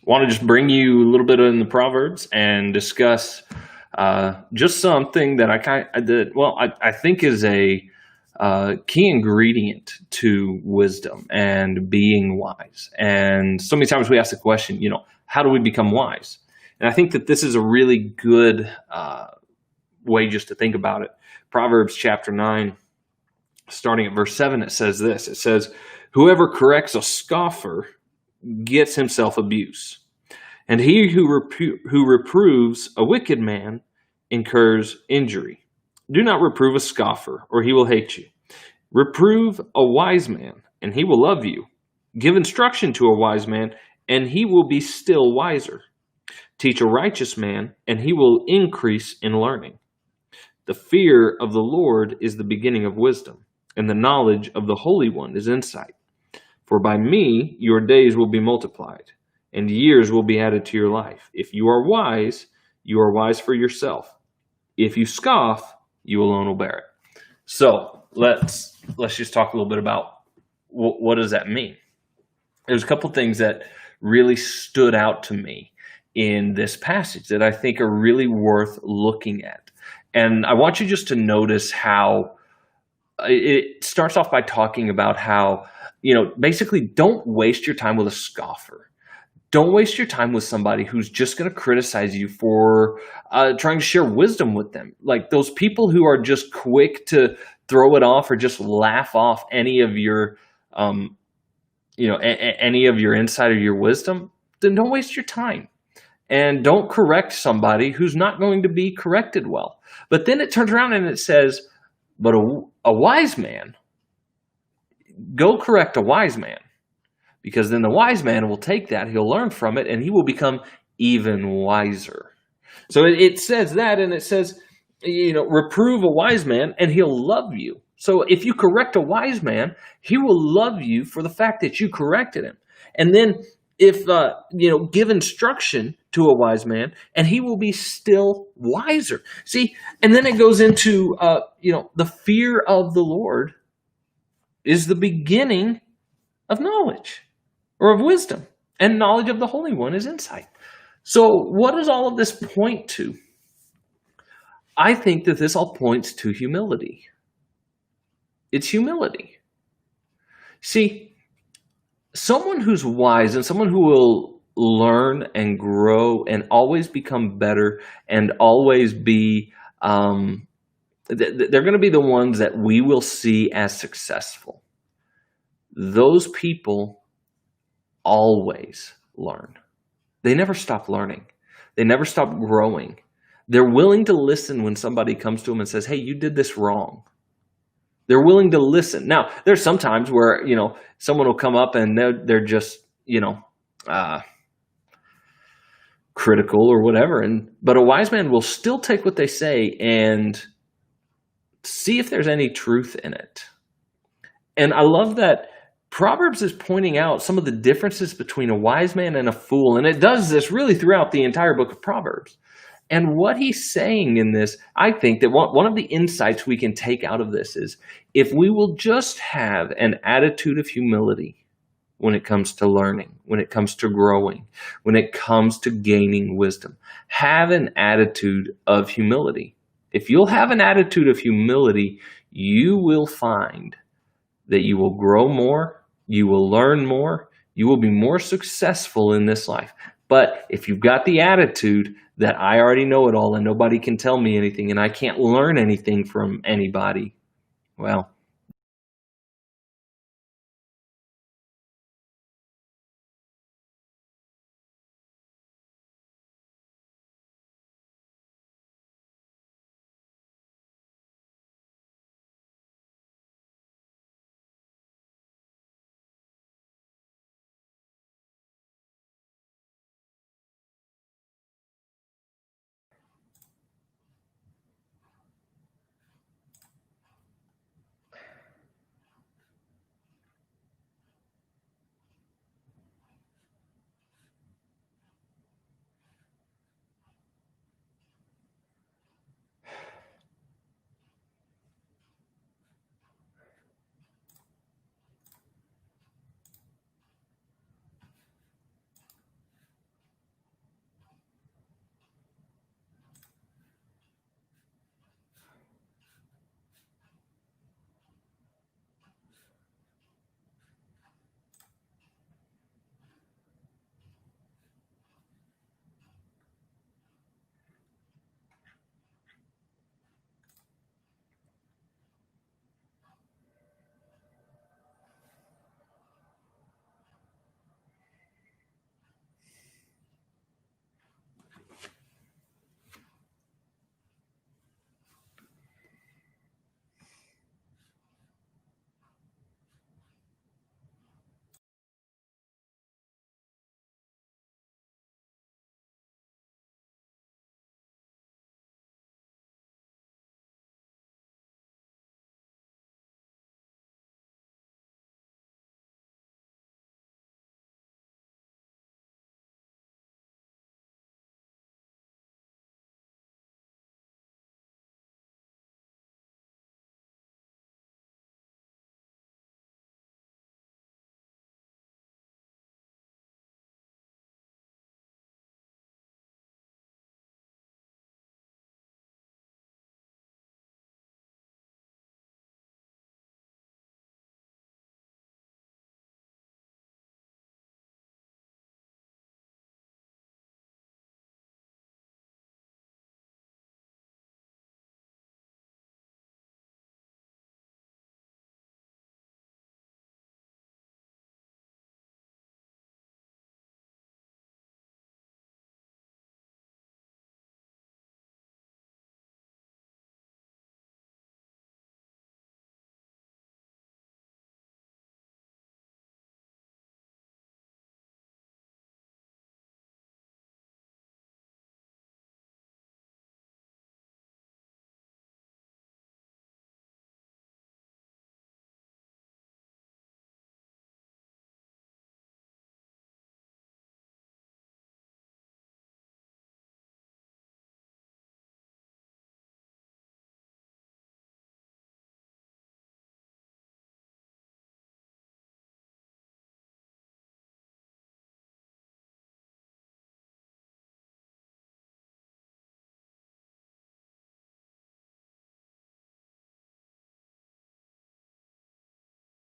Want to just bring you a little bit in the Proverbs and discuss just something that I think is a key ingredient to wisdom and being wise. And so many times we ask the question, how do we become wise? And I think that this is a really good way just to think about it. Proverbs chapter 9, starting at verse 7, it says this. It says, "Whoever corrects a scoffer gets himself abuse, and he who reproves a wicked man incurs injury. Do not reprove a scoffer, or he will hate you. Reprove a wise man, and he will love you. Give instruction to a wise man, and he will be still wiser. Teach a righteous man, and he will increase in learning. The fear of the Lord is the beginning of wisdom, and the knowledge of the Holy One is insight. For by me your days will be multiplied, and years will be added to your life. If you are wise for yourself. If you scoff, you alone will bear it." So let's just talk a little bit about what does that mean. There's a couple things that really stood out to me in this passage that I think are really worth looking at. And I want you just to notice how it starts off by talking about how, basically don't waste your time with a scoffer. Don't waste your time with somebody who's just going to criticize you for trying to share wisdom with them. Like those people who are just quick to throw it off or just laugh off any of your, any of your insight or your wisdom. Then don't waste your time. And don't correct somebody who's not going to be corrected well. But then it turns around and it says, but a wise man, go correct a wise man, because then the wise man will take that, he'll learn from it, and he will become even wiser. So it says that, and it says, reprove a wise man, and he'll love you. So if you correct a wise man, he will love you for the fact that you corrected him. And then if, give instruction to a wise man, and he will be still wiser. See, and then it goes into, the fear of the Lord is the beginning of knowledge or of wisdom, and knowledge of the Holy One is insight. So what does all of this point to? I think that this all points to humility. It's humility. See, someone who's wise and someone who will learn and grow and always become better and always be, they're going to be the ones that we will see as successful. Those people always learn. They never stop learning. They never stop growing. They're willing to listen when somebody comes to them and says, "Hey, you did this wrong." They're willing to listen. Now, there's some times where, someone will come up and they're just, critical or whatever. But a wise man will still take what they say and see if there's any truth in it. And I love that Proverbs is pointing out some of the differences between a wise man and a fool. And it does this really throughout the entire book of Proverbs. And what he's saying in this, I think that one of the insights we can take out of this is if we will just have an attitude of humility when it comes to learning, when it comes to growing, when it comes to gaining wisdom, have an attitude of humility. If you'll have an attitude of humility, you will find that you will grow more, you will learn more, you will be more successful in this life. But if you've got the attitude that I already know it all and nobody can tell me anything and I can't learn anything from anybody, well,